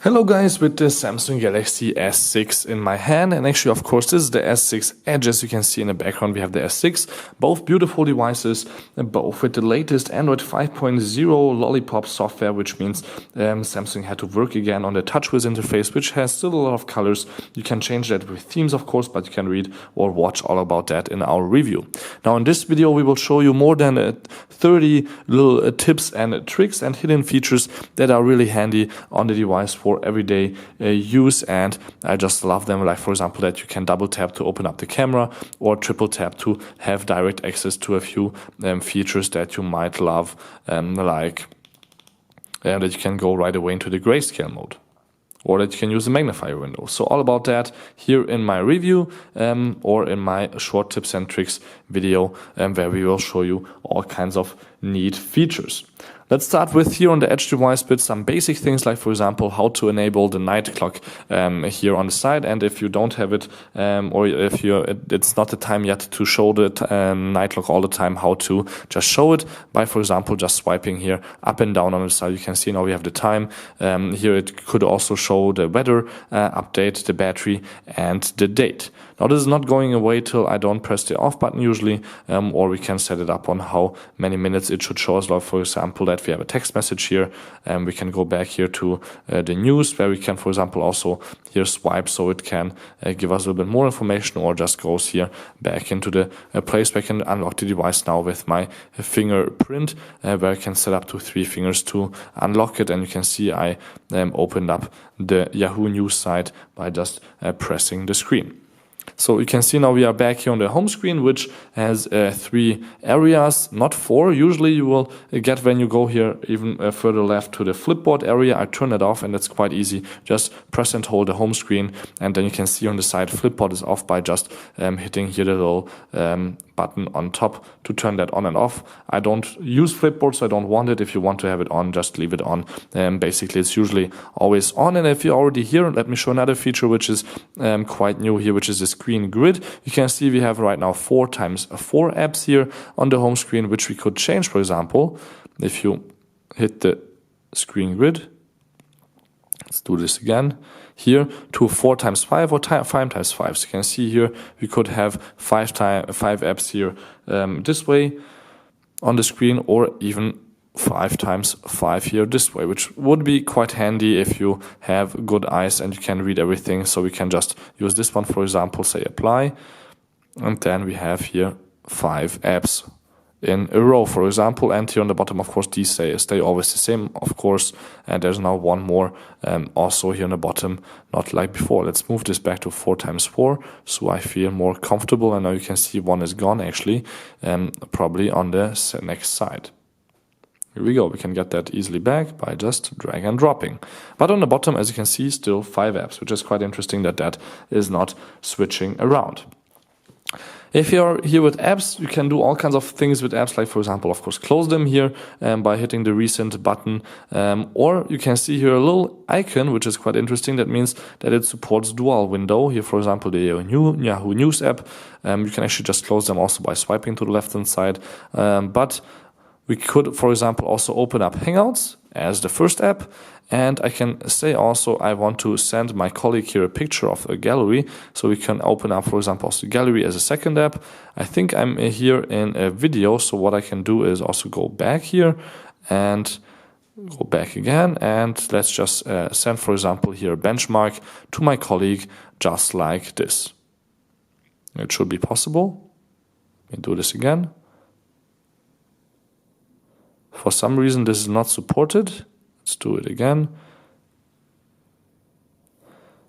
Hello guys, with the Samsung Galaxy S6 in my hand, and actually of course this is the S6 Edge. As you can see in the background we have the S6, both beautiful devices, both with the latest Android 5.0 Lollipop software, which means Samsung had to work again on the TouchWiz interface, which has still a lot of colors. You can change that with themes of course, but you can read or watch all about that in our review. Now in this video we will show you more than 30 little tips and tricks and hidden features that are really handy on the device for everyday use, and I just love them. Like for example that you can double tap to open up the camera or triple tap to have direct access to a few features that you might love, like that you can go right away into the grayscale mode, or that you can use the magnifier window. So all about that here in my review or in my short tips and tricks video, where we will show you all kinds of neat features. Let's start with here on the Edge device with some basic things, like for example how to enable the night clock here on the side. And if you don't have it, or if it's not the time yet to show the night clock all the time, how to just show it by, for example, just swiping here up and down on the side. You can see now we have the time. Here it could also show the weather update, the battery, and the date. Now this is not going away till I don't press the off button usually, or we can set it up on how many minutes it should show as well. For example, that we have a text message here, and we can go back here to the news, where we can, for example, also here swipe so it can give us a little bit more information, or just goes here back into the place where I can unlock the device now with my fingerprint, where I can set up to 3 fingers to unlock it. And you can see I opened up the Yahoo News site by just pressing the screen. So you can see now we are back here on the home screen, which has 3 areas, not 4. Usually you will get when you go here even further left to the Flipboard area. I turn it off and it's quite easy. Just press and hold the home screen, and then you can see on the side Flipboard is off by just hitting here the little button on top to turn that on and off. I don't use Flipboard, so I don't want it. If you want to have it on, just leave it on. Basically it's usually always on. And if you're already here, let me show another feature which is quite new here, which is the screen grid. You can see we have right now 4x4 apps here on the home screen, which we could change. For example, if you hit the screen grid, let's do this again here, to 4x5 or 5x5. So you can see here we could have 5 apps here this way on the screen, or even 5x5 here this way, which would be quite handy if you have good eyes and you can read everything. So we can just use this one, for example, say apply, and then we have here 5 apps in a row, for example. And here on the bottom, of course, these stay always the same, of course, and there's now one more also here on the bottom, not like before. Let's move this back to 4x4 so I feel more comfortable. And now you can see one is gone actually, probably on the next side. Here we go, we can get that easily back by just drag and dropping. But on the bottom, as you can see, still 5 apps, which is quite interesting that that is not switching around. If you're here with apps, you can do all kinds of things with apps, like for example, of course, close them here by hitting the recent button, or you can see here a little icon, which is quite interesting. That means that it supports dual window. Here, for example, the Yahoo News app, you can actually just close them also by swiping to the left-hand side, but we could, for example, also open up Hangouts as the first app, and I can say also I want to send my colleague here a picture of a gallery, so we can open up, for example, also Gallery as a second app. I think I'm here in a video, so what I can do is also go back here and go back again, and let's just send, for example, here a benchmark to my colleague just like this. It should be possible. Let me do this again. For some reason this is not supported. Let's do it again.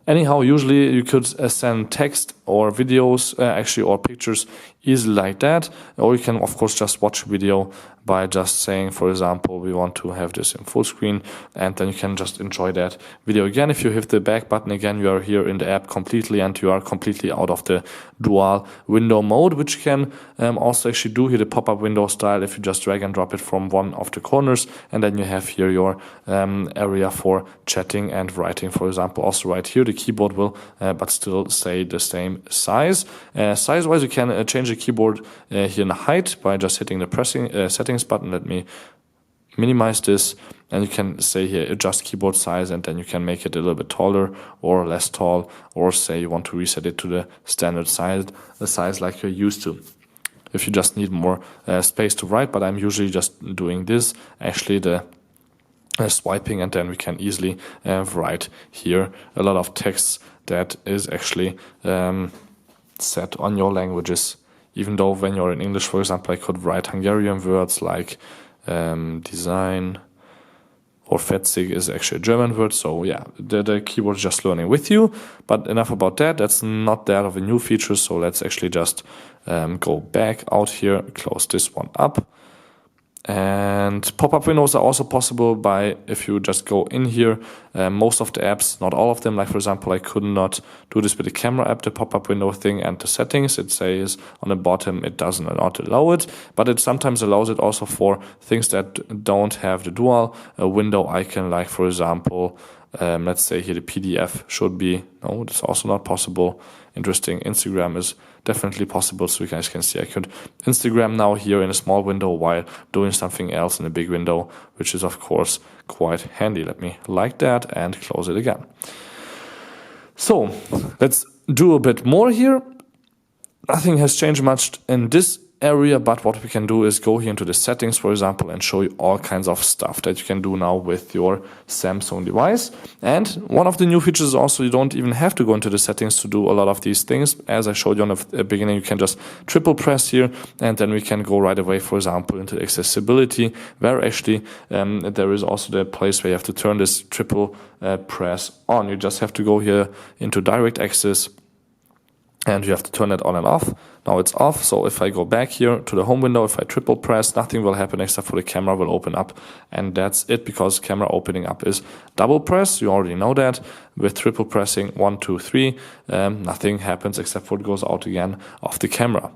Anyhow, usually you could send text or videos, actually, or pictures easily like that. Or you can, of course, just watch video by just saying, for example, we want to have this in full screen, and then you can just enjoy that video again. If you hit the back button again, you are here in the app completely, and you are completely out of the dual window mode, which you can also actually do here the pop-up window style if you just drag and drop it from one of the corners, and then you have here your area for chatting and writing, for example. Also right here the keyboard will but still stay the same size. Size-wise, you can change the keyboard here in the height by just hitting the settings button. Let me minimize this, and you can say here adjust keyboard size, and then you can make it a little bit taller or less tall, or say you want to reset it to the standard size, the size like you're used to, if you just need more space to write. But I'm usually just doing this, actually the swiping, and then we can easily write here a lot of text that is actually set on your languages. Even though when you're in English, for example, I could write Hungarian words like design, or fetzig is actually a German word. So yeah, the keyboard is just learning with you. But enough about that. That's not that of a new feature. So let's actually just go back out here, close this one up. And pop-up windows are also possible by, if you just go in here, most of the apps, not all of them, like for example, I could not do this with the camera app, the pop-up window thing and the settings. It says on the bottom it does not allow it, but it sometimes allows it also for things that don't have the dual window icon, like for example, let's say here the PDF should be, no, it's also not possible. Interesting. Instagram is definitely possible, so you guys can see I could Instagram now here in a small window while doing something else in a big window, which is of course quite handy. Let me like that and close it again. So let's do a bit more here. Nothing has changed much in this area, but what we can do is go here into the settings, for example, and show you all kinds of stuff that you can do now with your Samsung device. And one of the new features is also you don't even have to go into the settings to do a lot of these things. As I showed you on the beginning, you can just triple press here, and then we can go right away, for example, into accessibility, where actually there is also the place where you have to turn this triple press on. You just have to go here into direct access, and you have to turn it on and off. Now it's off, so if I go back here to the home window, if I triple press, nothing will happen except for the camera will open up, and that's it, because camera opening up is double press. You already know that. With triple pressing 1, 2, 3, nothing happens except for it goes out again of the camera.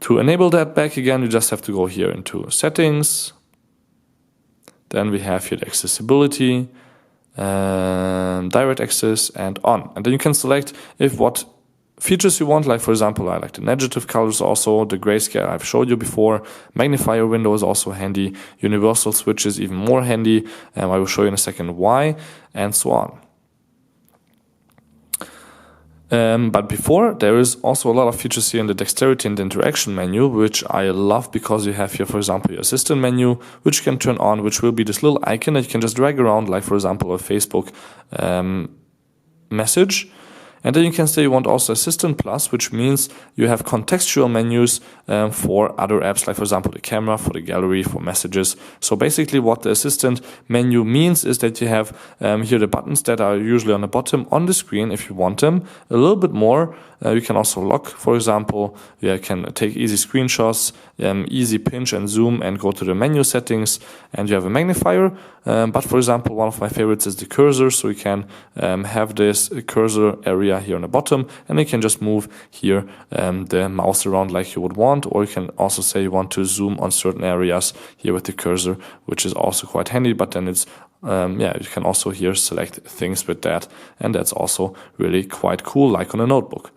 To enable that back again, you just have to go here into settings. Then we have here the accessibility, direct access, and on. And then you can select if what features you want, like for example, I like the negative colors also, the grayscale I've showed you before, magnifier window is also handy, universal switch is even more handy, I will show you in a second why, and so on. But before, there is also a lot of features here in the dexterity and interaction menu, which I love, because you have here, for example, your assistant menu, which you can turn on, which will be this little icon that you can just drag around, like for example, a Facebook message. And then you can say you want also Assistant Plus, which means you have contextual menus for other apps, like for example the camera, for the gallery, for messages. So basically what the Assistant menu means is that you have here the buttons that are usually on the bottom on the screen if you want them. A little bit more, you can also lock, for example. You can take easy screenshots, easy pinch and zoom and go to the menu settings, and you have a magnifier. But for example, one of my favorites is the cursor, so you can have this cursor area here on the bottom, and you can just move here the mouse around like you would want, or you can also say you want to zoom on certain areas here with the cursor, which is also quite handy. But then it's you can also here select things with that, and that's also really quite cool, like on a notebook.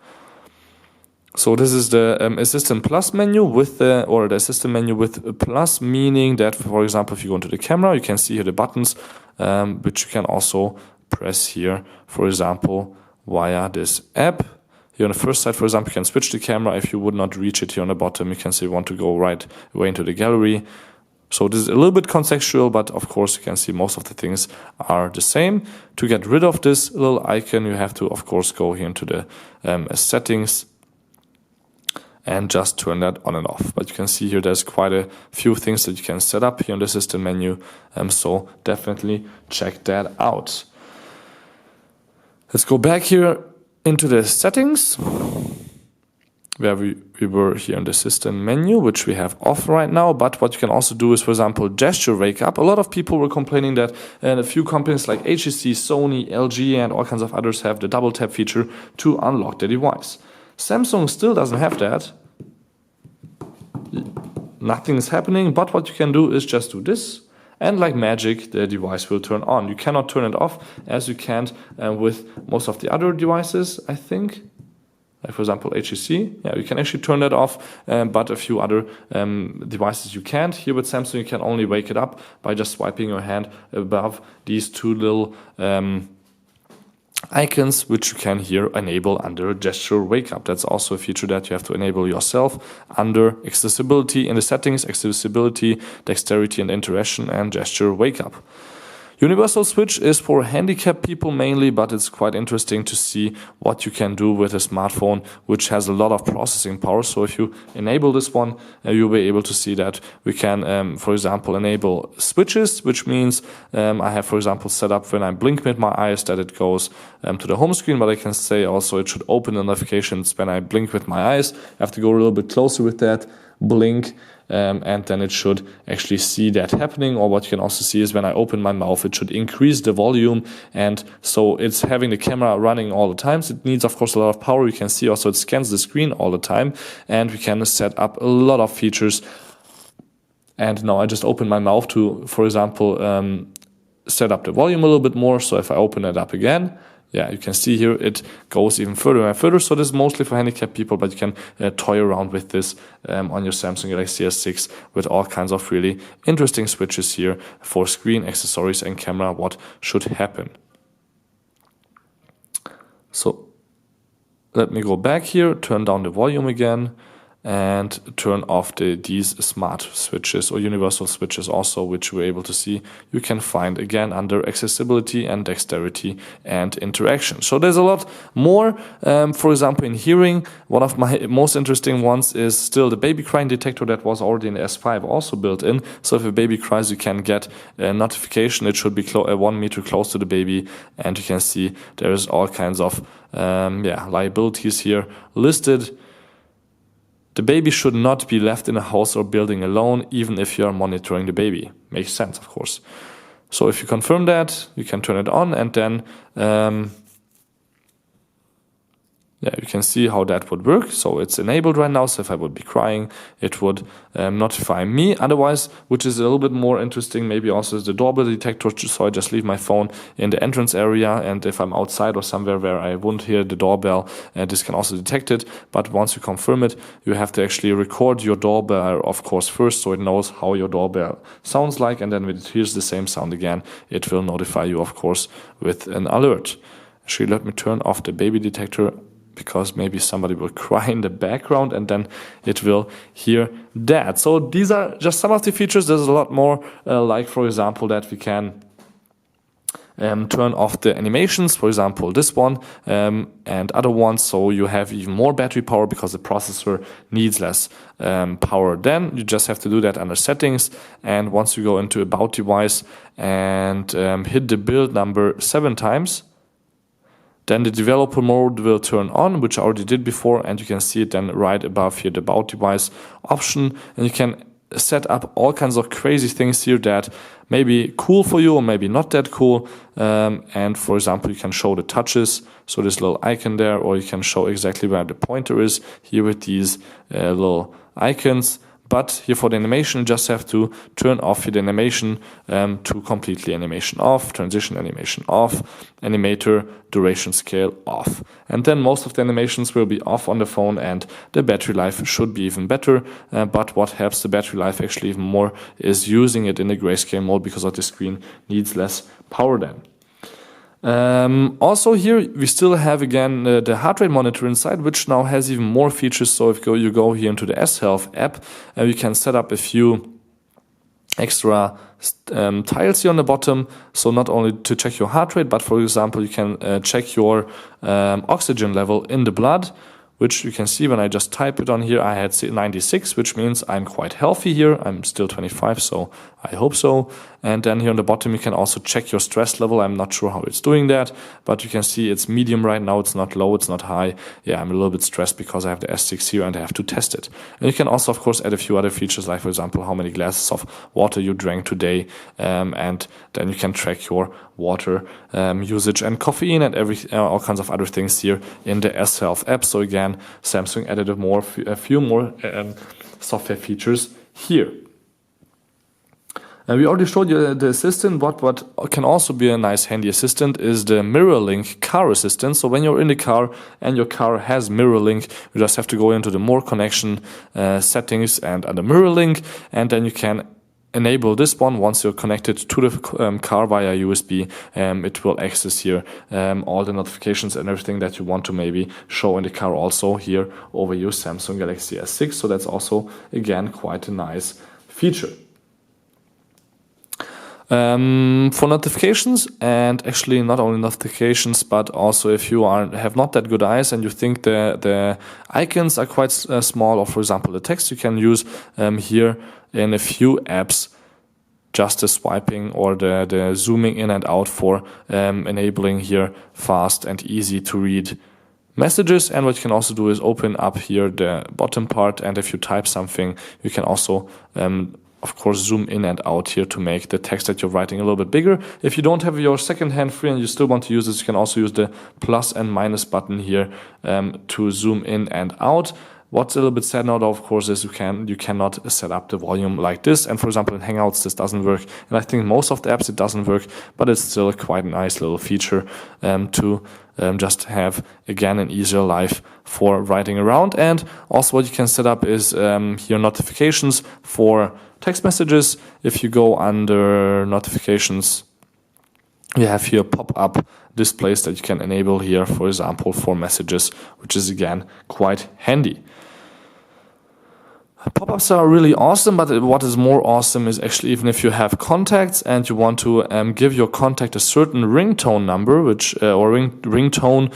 So this is the Assistant Plus menu with the Assistant menu with plus, meaning that, for example, if you go into the camera, you can see here the buttons, which you can also press here, for example, via this app. Here on the first side, for example, you can switch the camera. If you would not reach it here on the bottom, you can say you want to go right away into the gallery. So this is a little bit contextual, but of course you can see most of the things are the same. To get rid of this little icon, you have to, of course, go here into the settings and just turn that on and off. But you can see here there's quite a few things that you can set up here in the system menu, so definitely check that out. Let's go back here into the settings, where we were here in the system menu, which we have off right now. But what you can also do is, for example, gesture wake up. A lot of people were complaining that a few companies like HTC, Sony, LG, and all kinds of others have the double tap feature to unlock the device. Samsung still doesn't have that. Nothing is happening, but what you can do is just do this, and like magic, the device will turn on. You cannot turn it off, as you can't with most of the other devices, I think. like for example HEC, yeah, you can actually turn that off, but a few other devices you can't. Here with Samsung, you can only wake it up by just swiping your hand above these two little icons, which you can here enable under gesture wake up. That's also a feature that you have to enable yourself under accessibility in the settings, accessibility, dexterity and interaction, and gesture wake up. Universal switch is for handicapped people mainly, but it's quite interesting to see what you can do with a smartphone which has a lot of processing power. So if you enable this one, you'll be able to see that we can, for example, enable switches, which means I have, for example, set up when I blink with my eyes that it goes to the home screen, but I can say also it should open the notifications when I blink with my eyes. I have to go a little bit closer with that, blink, and then it should actually see that happening. Or what you can also see is when I open my mouth, it should increase the volume, and so it's having the camera running all the time. So it needs, of course, a lot of power. You can see also it scans the screen all the time, and we can set up a lot of features. And now I just open my mouth to, for example, set up the volume a little bit more. So if I open it up again, yeah, you can see here it goes even further and further. So this is mostly for handicapped people, but you can toy around with this on your Samsung Galaxy S6 with all kinds of really interesting switches here for screen, accessories and camera, what should happen. So let me go back here, turn down the volume again, and turn off these smart switches or universal switches also, which we're able to see you can find again under accessibility and dexterity and interaction. So there's a lot more. For example, in hearing, one of my most interesting ones is still the Baby Cry Detector that was already in the S5 also built in. So if a baby cries, you can get a notification. It should be 1 meter close to the baby, and you can see there's all kinds of liabilities here listed. The baby should not be left in a house or building alone, even if you are monitoring the baby. Makes sense, of course. So if you confirm that, you can turn it on, and then you can see how that would work. So it's enabled right now. So if I would be crying, it would notify me. Otherwise, which is a little bit more interesting, maybe also is the doorbell detector. So I just leave my phone in the entrance area, and if I'm outside or somewhere where I won't hear the doorbell, this can also detect it. But once you confirm it, you have to actually record your doorbell, of course, first, so it knows how your doorbell sounds like. And then when it hears the same sound again, it will notify you, of course, with an alert. Actually, let me turn off the baby detector, because maybe somebody will cry in the background and then it will hear that. So these are just some of the features. There's a lot more, like for example that we can turn off the animations, for example this one, and other ones, so you have even more battery power because the processor needs less power. Then you just have to do that under settings, and once you go into about device and hit the build number 7 times, then the developer mode will turn on, which I already did before, and you can see it then right above here, the about device option, and you can set up all kinds of crazy things here that may be cool for you or maybe not that cool. And for example, you can show the touches, so this little icon there, or you can show exactly where the pointer is here with these little icons. But here for the animation, you just have to turn off the animation to completely animation off, transition animation off, animator duration scale off. And then most of the animations will be off on the phone, and the battery life should be even better. But what helps the battery life actually even more is using it in the grayscale mode, because of the screen needs less power then. Also here we still have again the heart rate monitor inside, which now has even more features. So if you go here into the S Health app, you can set up a few extra tiles here on the bottom. So not only to check your heart rate, but for example you can check your oxygen level in the blood, which you can see when I just type it on here. I had 96, which means I'm quite healthy here. I'm still 25, so I hope so. And then here on the bottom, you can also check your stress level. I'm not sure how it's doing that, but you can see it's medium right now. It's not low, it's not high. Yeah, I'm a little bit stressed because I have the S6 here and I have to test it. And you can also, of course, add a few other features, like for example, how many glasses of water you drank today. And then you can track your water usage and caffeine and all kinds of other things here in the S Health app. So again, Samsung added a few more software features here. We already showed you the assistant. What can also be a nice handy assistant is the MirrorLink Car Assistant. So when you're in the car and your car has MirrorLink, you just have to go into the More Connection settings and under MirrorLink, and then you can enable this one. Once you're connected to the car via USB, it will access here all the notifications and everything that you want to maybe show in the car also here over your Samsung Galaxy S6. So that's also, again, quite a nice feature. For notifications, and actually not only notifications, but also if you have not that good eyes and you think the icons are quite small, or for example the text, you can use here in a few apps just the swiping or the zooming in and out for enabling here fast and easy to read messages. And what you can also do is open up here the bottom part, and if you type something, you can also of course zoom in and out here to make the text that you're writing a little bit bigger. If you don't have your second hand free and you still want to use this, you can also use the plus and minus button here to zoom in and out. What's a little bit sad now, though, of course, is you cannot set up the volume like this. And for example, in Hangouts, this doesn't work. And I think most of the apps, it doesn't work, but it's still quite a nice little feature to just have, again, an easier life for writing around. And also what you can set up is your notifications for text messages. If you go under notifications, you have here pop-up displays that you can enable here, for example, for messages, which is, again, quite handy. Pop-ups are really awesome, but what is more awesome is actually even if you have contacts and you want to give your contact a certain ringtone number, or ringtone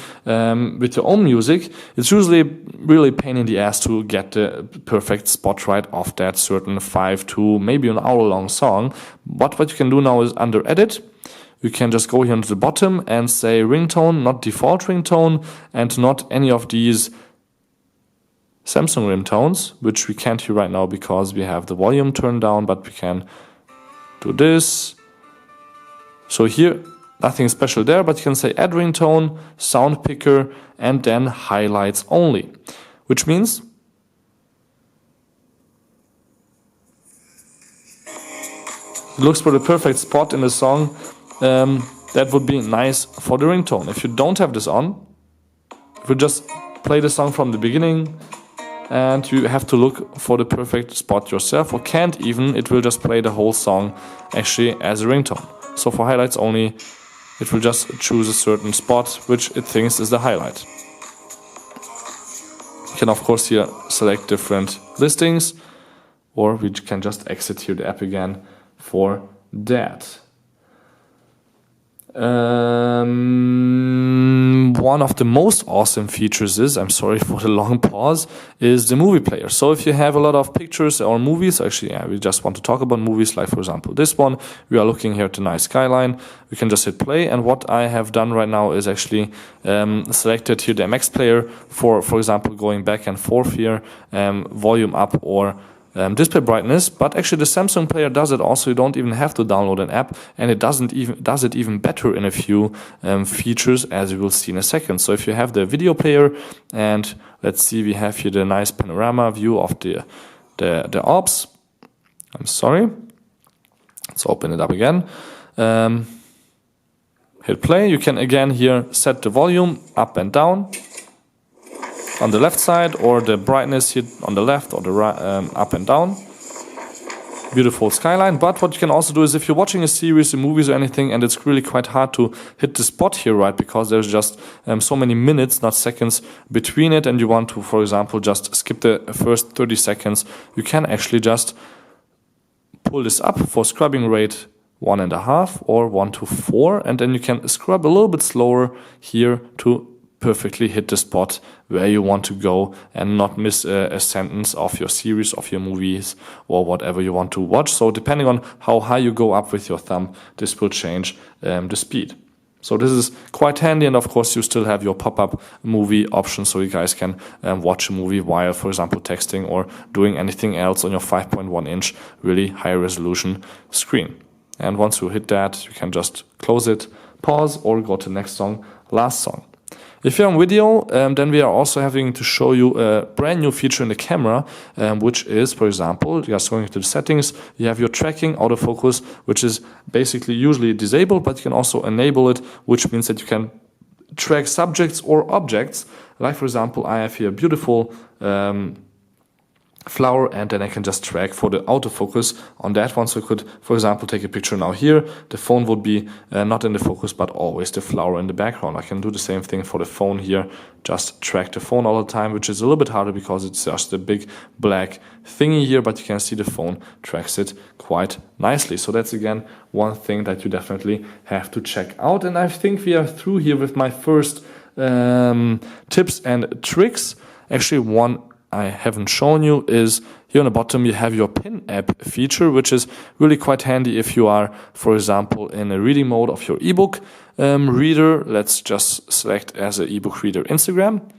with your own music, it's usually really a pain in the ass to get the perfect spot right of that certain 5 to maybe an hour long song. But what you can do now is under Edit, you can just go here to the bottom and say ringtone, not default ringtone, and not any of these Samsung ringtones, which we can't hear right now because we have the volume turned down, but we can do this. So here, nothing special there, but you can say add ringtone, sound picker, and then highlights only, which means it looks for the perfect spot in the song that would be nice for the ringtone. If you don't have this on, if you just play the song from the beginning, and you have to look for the perfect spot yourself, or can't even, it will just play the whole song actually as a ringtone. So for highlights only, it will just choose a certain spot which it thinks is the highlight. You can of course here select different listings, or we can just exit here the app again for that. One of the most awesome features is, I'm sorry for the long pause, is the movie player. So if you have a lot of pictures or movies, actually we just want to talk about movies, like for example this one, we are looking here at the nice skyline, we can just hit play, and what I have done right now is actually selected here the MX player for example going back and forth here, volume up or display brightness. But actually the Samsung player does it also. You don't even have to download an app, and it does it even better in a few features, as you will see in a second. So if you have the video player, and let's see, we have here the nice panorama view of the ops. I'm sorry. Let's open it up again. Hit play. You can again here set the volume up and down on the left side, or the brightness here on the left, or the right, up and down. Beautiful skyline. But what you can also do is if you're watching a series, movies or anything, and it's really quite hard to hit the spot here, right, because there's just so many minutes, not seconds, between it, and you want to, for example, just skip the first 30 seconds, you can actually just pull this up for scrubbing rate 1.5 or 1 to 4, and then you can scrub a little bit slower here to perfectly hit the spot where you want to go and not miss a sentence of your series, of your movies, or whatever you want to watch. So depending on how high you go up with your thumb, this will change the speed. So this is quite handy, and of course you still have your pop-up movie option, so you guys can watch a movie while, for example, texting or doing anything else on your 5.1 inch really high resolution screen. And once you hit that, you can just close it, pause, or go to the next song, last song. If you're on video, then we are also having to show you a brand new feature in the camera, which is, for example, just going to the settings, you have your tracking autofocus, which is basically usually disabled, but you can also enable it, which means that you can track subjects or objects. Like, for example, I have here a beautiful flower, and then I can just track for the autofocus on that one. So I could, for example, take a picture now here. The phone would be not in the focus, but always the flower in the background. I can do the same thing for the phone here, just track the phone all the time, which is a little bit harder because it's just a big black thingy here, but you can see the phone tracks it quite nicely. So that's again one thing that you definitely have to check out. And I think we are through here with my first tips and tricks. Actually, one I haven't shown you is here on the bottom you have your pin app feature, which is really quite handy if you are, for example, in a reading mode of your ebook reader. Let's just select as an ebook reader Instagram.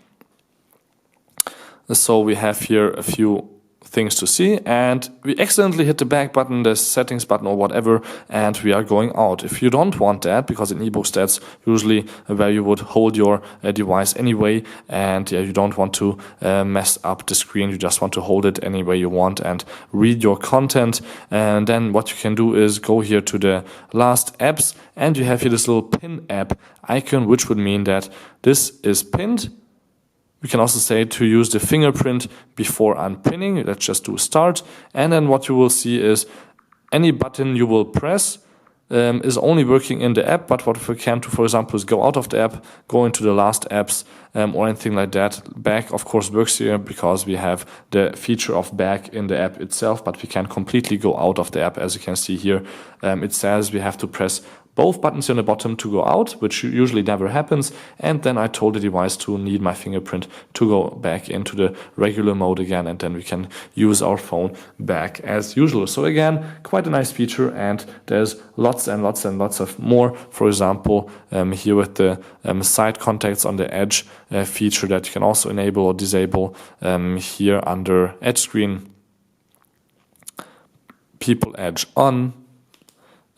So we have here a few things to see, and we accidentally hit the back button, the settings button or whatever, and we are going out. If you don't want that, because in ebooks that's usually where you would hold your device anyway, and you don't want to mess up the screen, you just want to hold it any way you want and read your content, and then what you can do is go here to the last apps, and you have here this little pin app icon, which would mean that this is pinned. We can also say to use the fingerprint before unpinning. Let's just do start. And then what you will see is any button you will press is only working in the app, but what we can do, for example, is go out of the app, go into the last apps or anything like that. Back, of course, works here because we have the feature of back in the app itself, but we can completely go out of the app. As you can see here, it says we have to press both buttons on the bottom to go out, which usually never happens, and then I told the device to need my fingerprint to go back into the regular mode again, and then we can use our phone back as usual. So again, quite a nice feature, and there's lots and lots and lots of more. For example, here with the side contacts on the edge feature that you can also enable or disable here under edge screen, people edge on.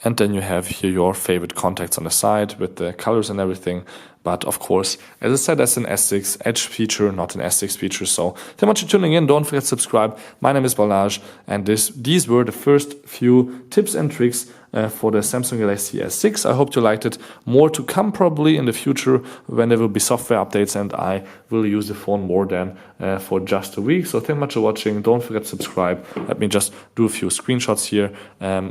And then you have here your favorite contacts on the side with the colors and everything. But of course, as I said, that's an S6 Edge feature, not an S6 feature. So thank you much for tuning in. Don't forget to subscribe. My name is Balazs, and these were the first few tips and tricks for the Samsung Galaxy S6. I hope you liked it. More to come probably in the future when there will be software updates, and I will use the phone more than for just a week. So thank you much for watching. Don't forget to subscribe. Let me just do a few screenshots here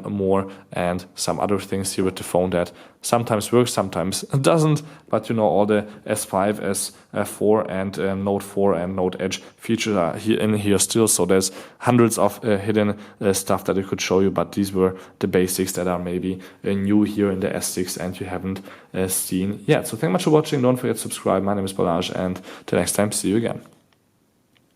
more, and some other things here with the phone that sometimes works, sometimes doesn't. But you know, all the S5, S4 and Note 4 and Note Edge features are here still. So there's hundreds of hidden stuff that I could show you, but these were the basics that are maybe new here in the S6 and you haven't seen yet. So thank you much for watching. Don't forget to subscribe. My name is Balazs, and till next time, see you again.